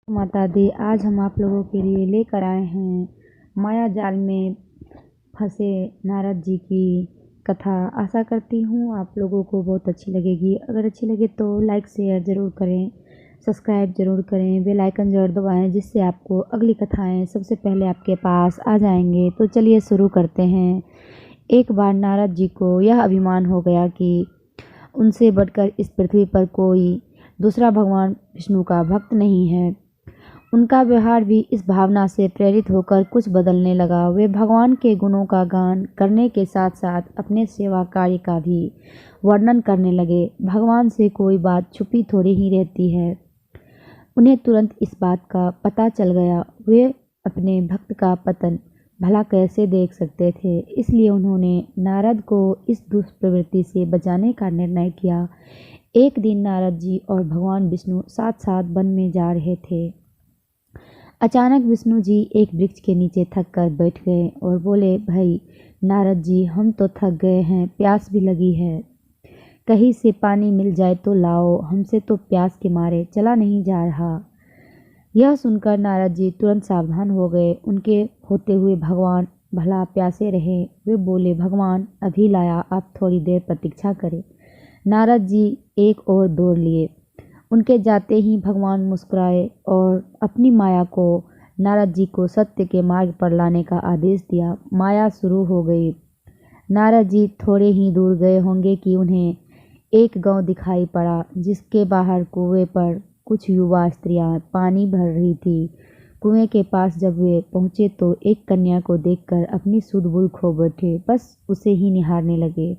माता दी, आज हम आप लोगों के लिए लेकर आए हैं माया जाल में फंसे नारद जी की कथा। आशा करती हूँ आप लोगों को बहुत अच्छी लगेगी। अगर अच्छी लगे तो लाइक शेयर ज़रूर करें, सब्सक्राइब ज़रूर करें, बेल आइकन ज़रूर दबाएं, जिससे आपको अगली कथाएं सबसे पहले आपके पास आ जाएंगे। तो चलिए शुरू करते हैं। एक बार नारद जी को यह अभिमान हो गया कि उनसे बढ़कर इस पृथ्वी पर कोई दूसरा भगवान विष्णु का भक्त नहीं है। उनका व्यवहार भी इस भावना से प्रेरित होकर कुछ बदलने लगा। वे भगवान के गुणों का गान करने के साथ साथ अपने सेवा कार्य का भी वर्णन करने लगे। भगवान से कोई बात छुपी थोड़ी ही रहती है। उन्हें तुरंत इस बात का पता चल गया। वे अपने भक्त का पतन भला कैसे देख सकते थे। इसलिए उन्होंने नारद को इस दुष्प्रवृत्ति से बचाने का निर्णय किया। एक दिन नारद जी और भगवान विष्णु साथ साथ वन में जा रहे थे। अचानक विष्णु जी एक वृक्ष के नीचे थक कर बैठ गए और बोले, भाई नारद जी, हम तो थक गए हैं, प्यास भी लगी है, कहीं से पानी मिल जाए तो लाओ, हमसे तो प्यास के मारे चला नहीं जा रहा। यह सुनकर नारद जी तुरंत सावधान हो गए। उनके होते हुए भगवान भला प्यासे रहे। वे बोले, भगवान अभी लाया, आप थोड़ी देर प्रतीक्षा करें। नारद जी एक और दौड़ लिए। उनके जाते ही भगवान मुस्कुराए और अपनी माया को नारद जी को सत्य के मार्ग पर लाने का आदेश दिया। माया शुरू हो गई। नारद जी थोड़े ही दूर गए होंगे कि उन्हें एक गांव दिखाई पड़ा, जिसके बाहर कुएं पर कुछ युवा स्त्रियां पानी भर रही थी। कुएं के पास जब वे पहुंचे तो एक कन्या को देखकर अपनी सुध-बुध खो बैठे, बस उसे ही निहारने लगे।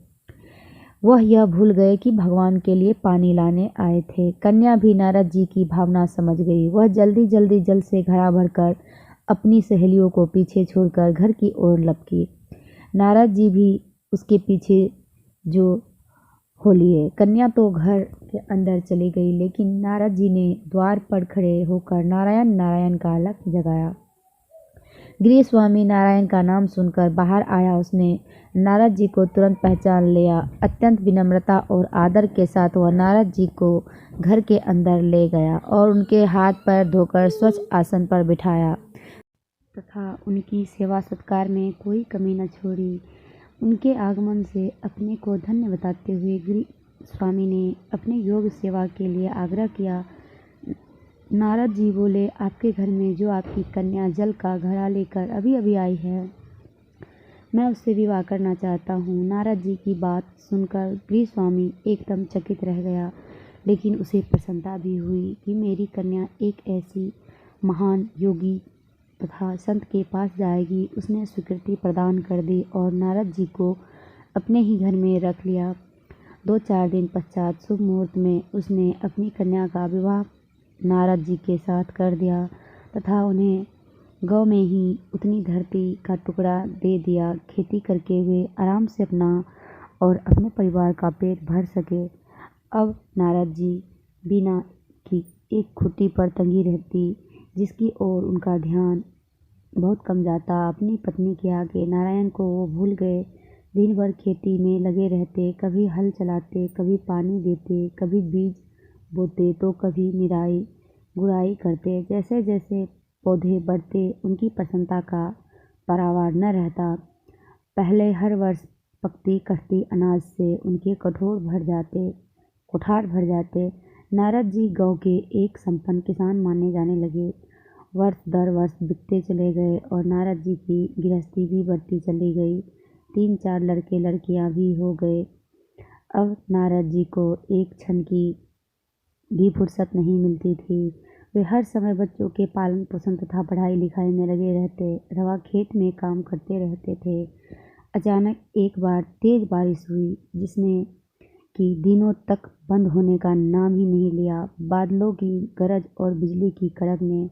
वह यह भूल गए कि भगवान के लिए पानी लाने आए थे। कन्या भी नारद जी की भावना समझ गई। वह जल्दी जल्दी जल से घड़ा भरकर अपनी सहेलियों को पीछे छोड़कर घर की ओर लपकी। नारद जी भी उसके पीछे जो हो लिए। कन्या तो घर के अंदर चली गई, लेकिन नारद जी ने द्वार पर खड़े होकर नारायण नारायण का अलख जगाया। गृह स्वामी नारायण का नाम सुनकर बाहर आया। उसने नारद जी को तुरंत पहचान लिया। अत्यंत विनम्रता और आदर के साथ वह नारद जी को घर के अंदर ले गया और उनके हाथ पैर धोकर स्वच्छ आसन पर बिठाया तथा उनकी सेवा सत्कार में कोई कमी न छोड़ी। उनके आगमन से अपने को धन्य बताते हुए गृह स्वामी ने अपने योग सेवा के लिए आग्रह किया। नारद जी बोले, आपके घर में जो आपकी कन्या जल का घड़ा लेकर अभी अभी आई है, मैं उससे विवाह करना चाहता हूँ। नारद जी की बात सुनकर गृह स्वामी एकदम चकित रह गया, लेकिन उसे प्रसन्नता भी हुई कि मेरी कन्या एक ऐसी महान योगी तथा संत के पास जाएगी। उसने स्वीकृति प्रदान कर दी और नारद जी को अपने ही घर में रख लिया। 2-4 दिन पश्चात शुभ मुहूर्त में उसने अपनी कन्या का विवाह नारद जी के साथ कर दिया तथा उन्हें गांव में ही उतनी धरती का टुकड़ा दे दिया। खेती करके वे आराम से अपना और अपने परिवार का पेट भर सके। अब नारद जी बिना की एक खुट्टी पर तंगी रहती, जिसकी ओर उनका ध्यान बहुत कम जाता। अपनी पत्नी के आगे नारायण को वो भूल गए। दिन भर खेती में लगे रहते, कभी हल चलाते, कभी पानी देते, कभी बीज बोते तो कभी निराई गुड़ाई करते। जैसे जैसे पौधे बढ़ते उनकी प्रसन्नता का पारावार न रहता। पहले हर वर्ष पकती कश्ती अनाज से उनके कोठार भर जाते। नारद जी गांव के एक संपन्न किसान माने जाने लगे। वर्ष दर वर्ष बीतते चले गए और नारद जी की गृहस्थी भी बढ़ती चली गई। 3-4 लड़के लड़कियां भी हो गए। अब नारद जी को एक क्षण की भी फुर्सत नहीं मिलती थी। वे हर समय बच्चों के पालन पोषण तथा पढ़ाई लिखाई में लगे रहते, रवा खेत में काम करते रहते थे। अचानक एक बार तेज बारिश हुई, जिसने कि दिनों तक बंद होने का नाम ही नहीं लिया। बादलों की गरज और बिजली की कड़क ने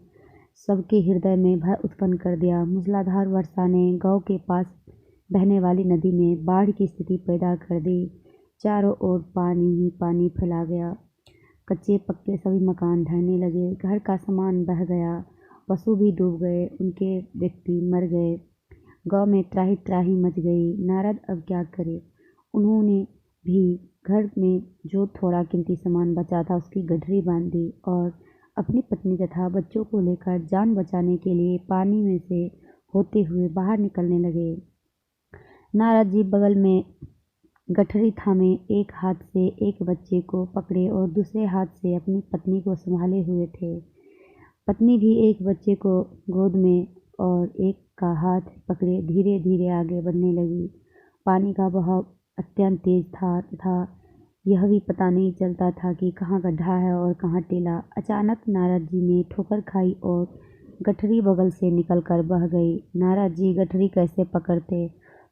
सबके हृदय में भय उत्पन्न कर दिया। मूसलाधार वर्षा ने गांव के पास बहने वाली नदी में बाढ़ की स्थिति पैदा कर दी। चारों ओर पानी ही पानी फैला गया। कच्चे पक्के सभी मकान ढहने लगे। घर का सामान बह गया। पशु भी डूब गए। उनके व्यक्ति मर गए। गांव में त्राही त्राही मच गई। नारद अब क्या करे। उन्होंने भी घर में जो थोड़ा कीमती सामान बचा था उसकी गठरी बांध दी और अपनी पत्नी तथा बच्चों को लेकर जान बचाने के लिए पानी में से होते हुए बाहर निकलने लगे। नारद जी बगल में गठरी थामे एक हाथ से एक बच्चे को पकड़े और दूसरे हाथ से अपनी पत्नी को संभाले हुए थे। पत्नी भी एक बच्चे को गोद में और एक का हाथ पकड़े धीरे धीरे आगे बढ़ने लगी। पानी का बहाव अत्यंत तेज था तथा यह भी पता नहीं चलता था कि कहाँ गड्ढा है और कहाँ टीला। अचानक नारद जी ने ठोकर खाई और गठरी बगल से निकलकर बह गई। नारद जी गठरी कैसे पकड़ते?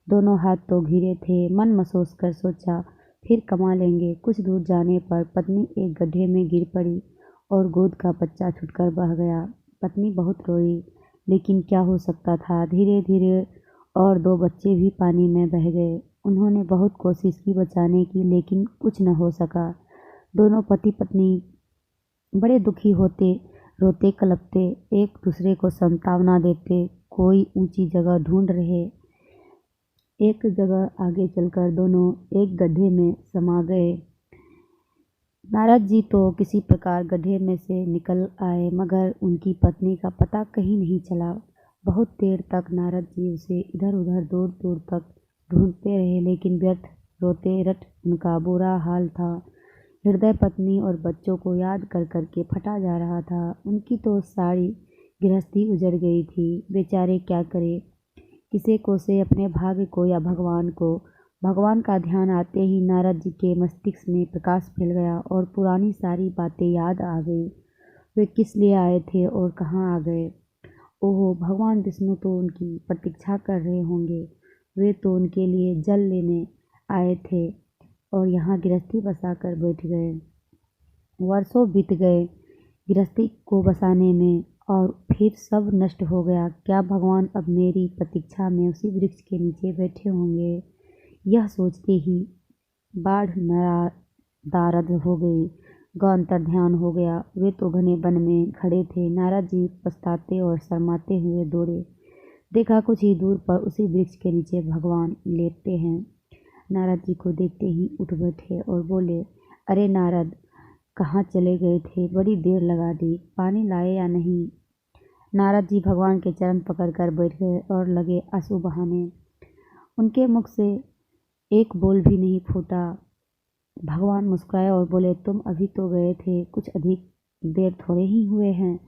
दोनों हाथ तो घिरे थे। मन महसूस कर सोचा फिर कमा लेंगे। कुछ दूर जाने पर पत्नी एक गड्ढे में गिर पड़ी और गोद का बच्चा छूटकर बह गया। पत्नी बहुत रोई, लेकिन क्या हो सकता था। धीरे धीरे और दो बच्चे भी पानी में बह गए। उन्होंने बहुत कोशिश की बचाने की, लेकिन कुछ न हो सका। दोनों पति पत्नी बड़े दुखी होते, रोते कलपते, एक दूसरे को सांत्वना देते, कोई ऊंची जगह ढूंढ रहे। एक जगह आगे चलकर दोनों एक गड्ढे में समा गए। नारद जी तो किसी प्रकार गड्ढे में से निकल आए, मगर उनकी पत्नी का पता कहीं नहीं चला। बहुत देर तक नारद जी उसे इधर उधर दूर दूर तक ढूंढते रहे, लेकिन व्यर्थ। रोते रट उनका बुरा हाल था। हृदय पत्नी और बच्चों को याद कर करके फटा जा रहा था। उनकी तो सारी गृहस्थी उजड़ गई थी। बेचारे क्या करे, किसे को से अपने भाग्य को या भगवान को। भगवान का ध्यान आते ही नारद जी के मस्तिष्क में प्रकाश फैल गया और पुरानी सारी बातें याद आ गई। वे किस लिए आए थे और कहाँ आ गए। ओहो, भगवान विष्णु तो उनकी प्रतीक्षा कर रहे होंगे। वे तो उनके लिए जल लेने आए थे और यहाँ गृहस्थी बसाकर बैठ गए। वर्षों बीत गए गृहस्थी को बसाने में और फिर सब नष्ट हो गया। क्या भगवान अब मेरी प्रतीक्षा में उसी वृक्ष के नीचे बैठे होंगे? यह सोचते ही बाढ़ नदारद हो गई। गौ ध्यान हो गया। वे तो घने वन में खड़े थे। नारद जी पछताते और शर्माते हुए दौड़े। देखा कुछ ही दूर पर उसी वृक्ष के नीचे भगवान लेटे हैं। नारद जी को देखते ही उठ बैठे और बोले, अरे नारद, कहाँ चले गए थे? बड़ी देर लगा दी, पानी लाए या नहीं? नारद जी भगवान के चरण पकड़कर बैठ गए और लगे आंसू बहाने। उनके मुख से एक बोल भी नहीं फूटा। भगवान मुस्कुराए और बोले, तुम अभी तो गए थे, कुछ अधिक देर थोड़े ही हुए हैं।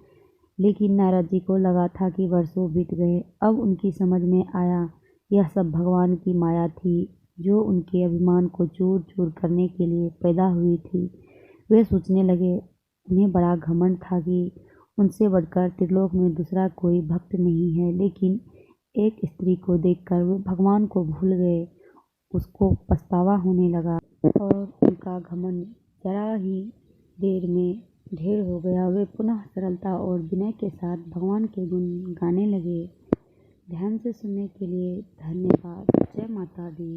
लेकिन नारद जी को लगा था कि वर्षों बीत गए। अब उनकी समझ में आया यह सब भगवान की माया थी, जो उनके अभिमान को चूर चूर करने के लिए पैदा हुई थी। वे सोचने लगे, उन्हें बड़ा घमंड था कि उनसे बढ़कर त्रिलोक में दूसरा कोई भक्त नहीं है। लेकिन एक स्त्री को देखकर वे भगवान को भूल गए। उसको पछतावा होने लगा और उनका घमंड जरा ही देर में ढेर हो गया। वे पुनः सरलता और विनय के साथ भगवान के गुण गाने लगे। ध्यान से सुनने के लिए धन्यवाद। जय माता दी।